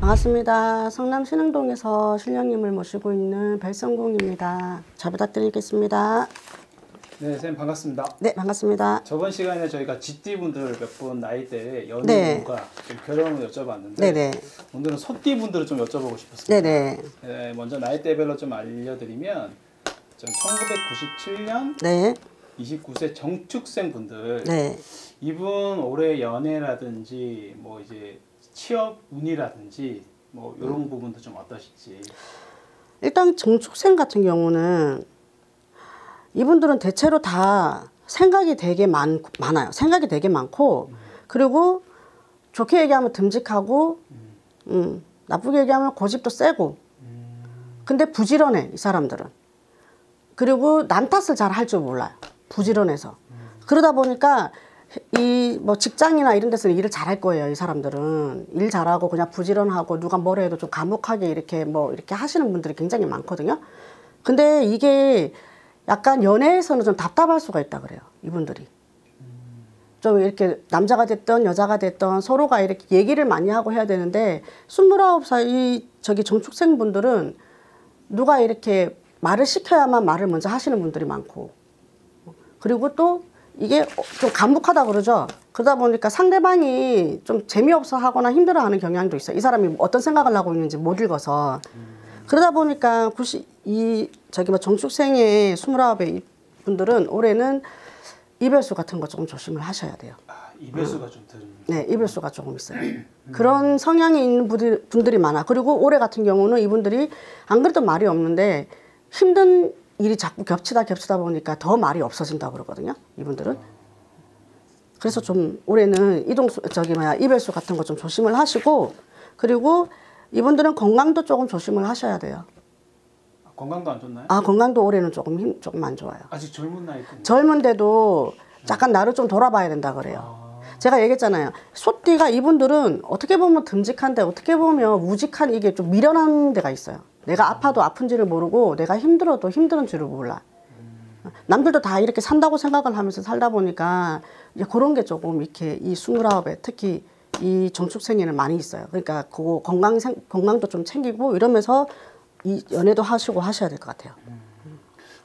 반갑습니다. 성남 신흥동에서 신령님을 모시고 있는 별성궁입니다. 잘 부탁드리겠습니다. 네, 선생님 반갑습니다. 네, 반갑습니다. 저번 시간에 저희가 GT분들 몇 분 나이대에 연인분과 좀 결혼을 여쭤봤는데 네네. 오늘은 소띠분들을 좀 여쭤보고 싶었습니다. 네네. 네, 먼저 나이대별로 좀 알려드리면 1997년 네. 29세 정축생 분들 네. 이분 올해 연애라든지 뭐 이제 취업 운이라든지 뭐 이런 부분도 좀 어떠실지. 일단 정축생 같은 경우는 이분들은 대체로 다 생각이 되게 많아요. 생각이 되게 많고 그리고 좋게 얘기하면 듬직하고 나쁘게 얘기하면 고집도 세고 근데 부지런해 이 사람들은. 그리고 남 탓을 잘 할 줄 몰라요. 부지런해서. 그러다 보니까 이 뭐 직장이나 이런 데서는 일을 잘할 거예요. 이 사람들은 일 잘하고 그냥 부지런하고 누가 뭐라 해도 좀 과묵하게 이렇게 뭐 이렇게 하시는 분들이 굉장히 많거든요. 근데 이게 약간 연애에서는 좀 답답할 수가 있다 그래요. 이분들이. 좀 이렇게 남자가 됐던 여자가 됐던 서로가 이렇게 얘기를 많이 하고 해야 되는데 29살 저기 정축생 분들은 누가 이렇게 말을 시켜야만 말을 먼저 하시는 분들이 많고 그리고 또 이게 좀 감묵하다 그러죠. 그러다 보니까 상대방이 좀 재미없어 하거나 힘들어하는 경향도 있어요. 이 사람이 어떤 생각을 하고 있는지 못 읽어서. 그러다 보니까 저기 뭐 정축생의 29의 분들은 올해는 이별수 같은 거 조금 조심을 하셔야 돼요. 아, 이별수가 좀 들은. 네, 이별수가 조금 있어요. 그런 성향이 있는 분들이 많아. 그리고 올해 같은 경우는 이분들이 안 그래도 말이 없는데 힘든 일이 자꾸 겹치다 보니까 더 말이 없어진다고 그러거든요. 이분들은. 그래서 좀 올해는 이별수 같은 거 좀 조심을 하시고 그리고 이분들은 건강도 조금 조심을 하셔야 돼요. 아, 건강도 안 좋나요? 아, 건강도 올해는 조금 안 좋아요. 아직 젊은 나이 때문에. 젊은데도 약간 나를 좀 돌아봐야 된다 그래요. 제가 얘기했잖아요. 소띠가 이분들은 어떻게 보면 듬직한데 어떻게 보면 우직한 이게 좀 미련한 데가 있어요. 내가 아파도 아픈지를 모르고 내가 힘들어도 힘든 줄을 몰라. 남들도 다 이렇게 산다고 생각을 하면서 살다 보니까 이제 그런 게 조금 이렇게 이 29에 특히 이 정축생에는 많이 있어요. 그러니까 그 건강도 좀 챙기고 이러면서 이 연애도 하시고 하셔야 될 것 같아요.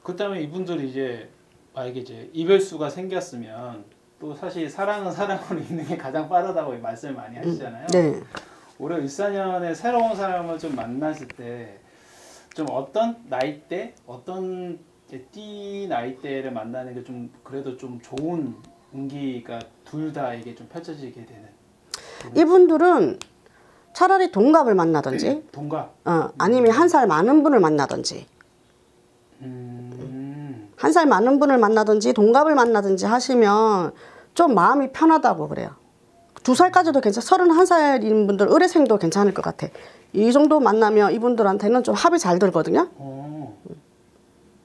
그다음에 이분들이 이제 만약에 이제 이별수가 생겼으면 또 사실 사랑은 사랑으로 있는 게 가장 빠르다고 말씀을 많이 하시잖아요. 네. 올해 을사년에 새로운 사람을 좀 만났을 때 좀 어떤 나이대, 어떤 띠 나이대를 만나는 게 좀 그래도 좀 좋은 운기가 둘 다에게 좀 펼쳐지게 되는. 이분들은 차라리 동갑을 만나든지 동갑. 아니면 한 살 많은 분을 만나든지 한 살 많은 분을 만나든지 동갑을 만나든지 하시면 좀 마음이 편하다고 그래요. 2살까지도 괜찮아. 31살인 분들 의뢰생도 괜찮을 것 같아. 이 정도 만나면 이분들한테는 좀 합이 잘 들거든요.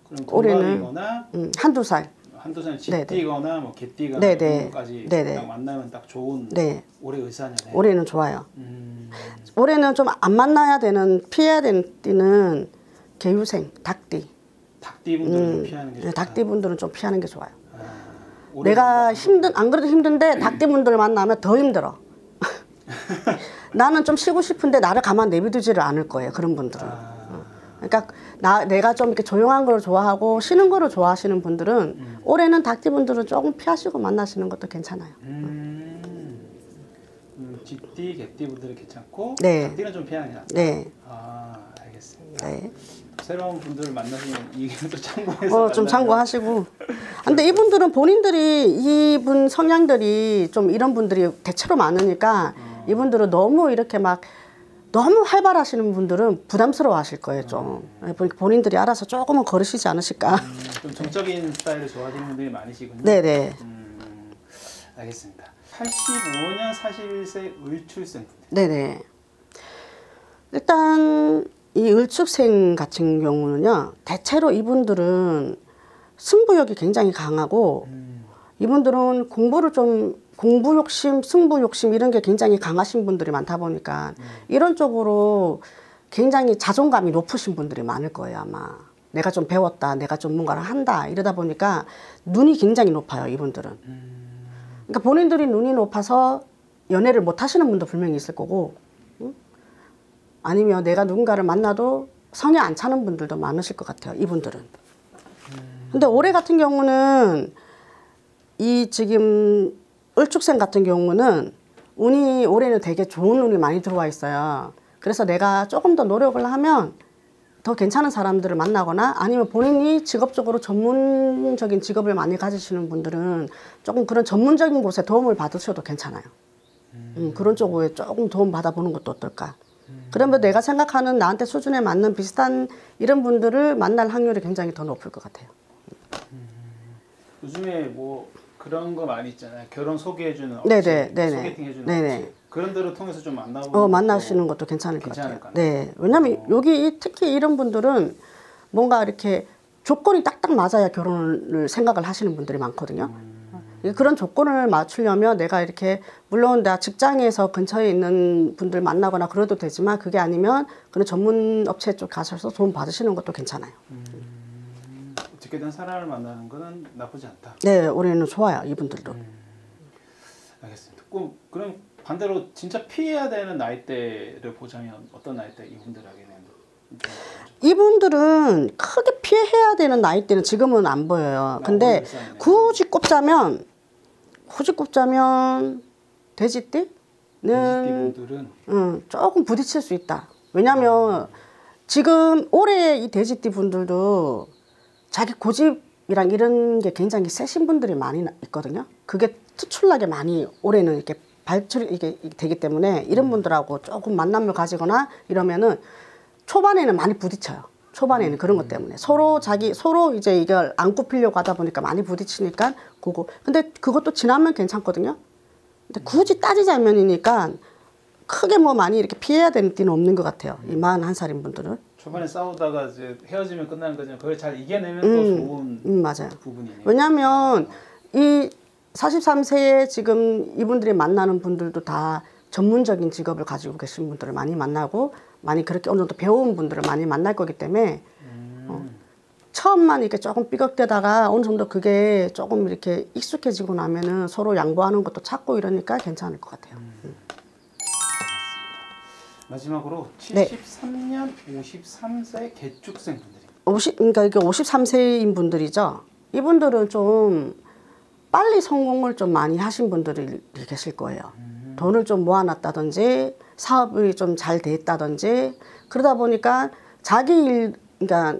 그럼 동갑이거나 한두 살. 한두 살 쥐띠거나 뭐 개띠거나 네네. 까지 네네. 만나면 딱 좋은. 네. 올해 을사년에. 올해는 좋아요. 올해는 좀 안 만나야 되는 피해야 되는 띠는 개유생, 닭띠. 닭띠분들은 좀 피하는 게 좋다. 닭띠분들은 좀 피하는 게 좋아요. 내가 안 그래도 힘든데 닭띠분들 만나면 더 힘들어. 나는 좀 쉬고 싶은데 나를 가만 내비두지를 않을 거예요. 그런 분들은. 그러니까 내가 좀 이렇게 조용한 걸 좋아하고 쉬는 거를 좋아하시는 분들은 올해는 닭띠분들은 조금 피하시고 만나시는 것도 괜찮아요. 쥐띠, 개띠분들은 괜찮고 네. 닭띠는 좀 피하는 게 낫다. 네. 아, 알겠습니다. 네. 새로운 분들을 만나시면 이게 또 참고해서 좀 참고하시고. 근데 이분들은 본인들이 이분 성향들이 좀 이런 분들이 대체로 많으니까 이분들은 너무 이렇게 막 너무 활발하시는 분들은 부담스러워 하실 거예요. 좀 본인들이 알아서 조금은 걸으시지 않으실까. 좀 정적인 스타일을 좋아하시는 분들이 많으시군요. 네네. 알겠습니다. 85년 41세 을출생 분들. 네네. 일단 이 을축생 같은 경우는요, 대체로 이분들은 승부욕이 굉장히 강하고 이분들은 공부 욕심, 승부 욕심 이런 게 굉장히 강하신 분들이 많다 보니까 이런 쪽으로 굉장히 자존감이 높으신 분들이 많을 거예요, 아마. 내가 좀 배웠다, 내가 좀 뭔가를 한다 이러다 보니까 눈이 굉장히 높아요, 이분들은. 그러니까 본인들이 눈이 높아서 연애를 못 하시는 분도 분명히 있을 거고 아니면 내가 누군가를 만나도 성에 안 차는 분들도 많으실 것 같아요. 이분들은. 근데 올해 같은 경우는 이 지금 을축생 같은 경우는 운이 올해는 되게 좋은 운이 많이 들어와 있어요. 그래서 내가 조금 더 노력을 하면 더 괜찮은 사람들을 만나거나 아니면 본인이 직업적으로 전문적인 직업을 많이 가지시는 분들은 조금 그런 전문적인 곳에 도움을 받으셔도 괜찮아요. 그런 쪽에 조금 도움 받아보는 것도 어떨까. 그러면 내가 생각하는 나한테 수준에 맞는 비슷한 이런 분들을 만날 확률이 굉장히 더 높을 것 같아요. 요즘에 뭐 그런 거 많이 있잖아요. 결혼 소개해주는 네네, 업체, 네네. 소개팅 해주는 네네. 업체. 그런 데를 통해서 좀 만나보는 만나시는 것도 괜찮을 것 같아요. 괜찮을까요? 네, 왜냐면 여기 특히 이런 분들은 뭔가 이렇게 조건이 딱딱 맞아야 결혼을 생각을 하시는 분들이 많거든요. 그런 조건을 맞추려면 내가 이렇게 물론 내가 직장에서 근처에 있는 분들 만나거나 그래도 되지만 그게 아니면 그런 전문 업체 쪽 가셔서 도움 받으시는 것도 괜찮아요. 어떻게든 사람을 만나는 거는 나쁘지 않다. 네, 올해는 좋아요. 이분들도. 알겠습니다. 그럼 반대로 진짜 피해야 되는 나이대를 보자면 어떤 나이대 이분들에게는? 이분들은 크게 피해야 되는 나이대는 지금은 안 보여요. 근데 굳이 꼽자면 돼지띠는 돼지띠분들은 조금 부딪힐 수 있다. 왜냐하면 지금 올해 이 돼지띠 분들도 자기 고집이랑 이런 게 굉장히 세신 분들이 많이 있거든요. 그게 특출나게 많이 올해는 이렇게 발출이 이게 되기 때문에 이런 분들하고 조금 만남을 가지거나 이러면은 초반에는 많이 부딪혀요. 초반에는 그런 것 때문에 서로 이제 이걸 안 굽히려고 하다 보니까 많이 부딪히니까 그거. 근데 그것도 지나면 괜찮거든요. 근데 굳이 따지자면이니까 크게 뭐 많이 이렇게 피해야 되는 띠는 없는 것 같아요. 이 41살인 분들은. 초반에 싸우다가 이제 헤어지면 끝나는 거지만 그걸 잘 이겨내면 또 좋은 맞아요. 부분이네요. 왜냐하면 이 43세에 지금 이분들이 만나는 분들도 다 전문적인 직업을 가지고 계신 분들을 많이 만나고 많이 그렇게 어느 정도 배운 분들을 많이 만날 거기 때문에 처음만 이렇게 조금 삐걱대다가 어느 정도 그게 조금 이렇게 익숙해지고 나면은 서로 양보하는 것도 찾고 이러니까 괜찮을 것 같아요. 마지막으로 73년 53세 개축생 분들이. 그러니까 이게 53세인 분들이죠. 이분들은 좀 빨리 성공을 좀 많이 하신 분들이 계실 거예요. 돈을 좀 모아놨다든지 사업이 좀 잘 됐다든지 그러다 보니까 그러니까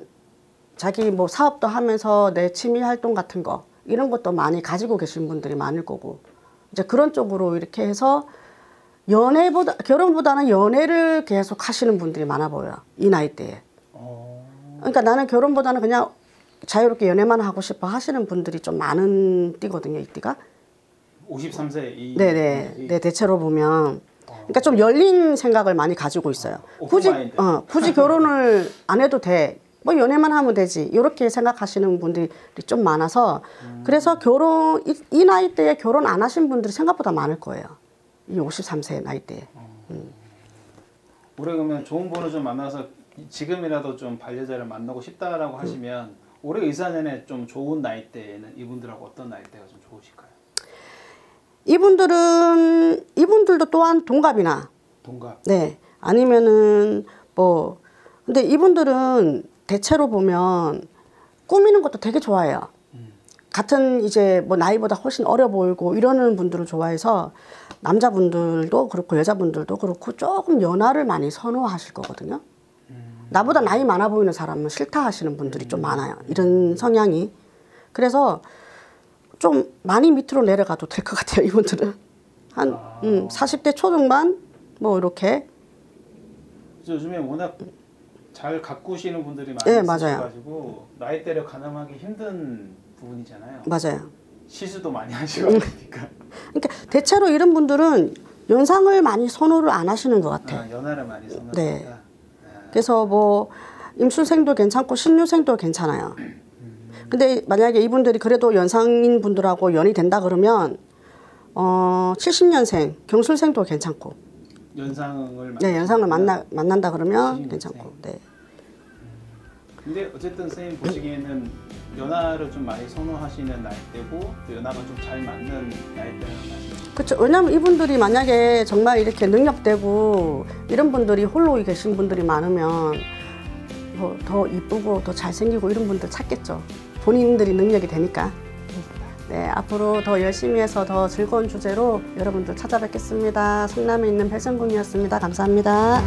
자기 뭐 사업도 하면서 내 취미 활동 같은 거 이런 것도 많이 가지고 계신 분들이 많을 거고 이제 그런 쪽으로 이렇게 해서 결혼보다는 연애를 계속 하시는 분들이 많아 보여요. 이 나이대에. 그러니까 나는 결혼보다는 그냥 자유롭게 연애만 하고 싶어 하시는 분들이 좀 많은 띠거든요. 이 띠가. 53세 네네. 네, 대체로 보면. 그러니까 좀 열린 생각을 많이 가지고 있어요. 굳이 결혼을 안 해도 돼. 뭐 연애만 하면 되지. 이렇게 생각하시는 분들이 좀 많아서 그래서 이 나이대에 결혼 안 하신 분들이 생각보다 많을 거예요. 이 53세 나이대에. 올해 그러면 좋은 분을 좀 만나서 지금이라도 좀 반려자를 만나고 싶다라고 하시면 올해 의사년에 좀 좋은 나이대에는 이분들하고 어떤 나이대가 좀 좋으실까요? 이분들도 또한 동갑이나. 동갑. 네. 아니면은 뭐 근데 이분들은 대체로 보면 꾸미는 것도 되게 좋아해요. 같은 이제 뭐 나이보다 훨씬 어려 보이고 이러는 분들을 좋아해서 남자분들도 그렇고 여자분들도 그렇고 조금 연하를 많이 선호하실 거거든요. 나보다 나이 많아 보이는 사람은 싫다 하시는 분들이 좀 많아요. 이런 성향이. 그래서 좀 많이 밑으로 내려가도 될 것 같아요. 이분들은. 한 40대 초중반 뭐 이렇게. 요즘에 워낙 잘 가꾸시는 분들이 많이 네, 있으셔가지고 나이대를 가늠하기 힘든 부분이잖아요. 맞아요. 시술도 많이 하시고 그러니까. 그러니까 대체로 이런 분들은 연상을 많이 선호를 안 하시는 것 같아요. 연하를 많이 선호하니까. 네. 그래서 뭐 임술생도 괜찮고 신유생도 괜찮아요. 근데 만약에 이분들이 그래도 연상인 분들하고 연이 된다 그러면 70년생 경술생도 괜찮고. 연상을 만난다 그러면 괜찮고. 네. 근데 어쨌든 선생님 보시기에는 연하를 좀 많이 선호하시는 나이대고 또 연하가 좀 잘 맞는 나이대라는 말씀이시죠? 그렇죠. 왜냐면 이분들이 만약에 정말 이렇게 능력되고 이런 분들이 홀로 계신 분들이 많으면 뭐 더 이쁘고 더 잘생기고 이런 분들 찾겠죠. 본인들이 능력이 되니까. 네, 앞으로 더 열심히 해서 더 즐거운 주제로 여러분들 찾아뵙겠습니다. 성남에 있는 별성궁이었습니다. 감사합니다.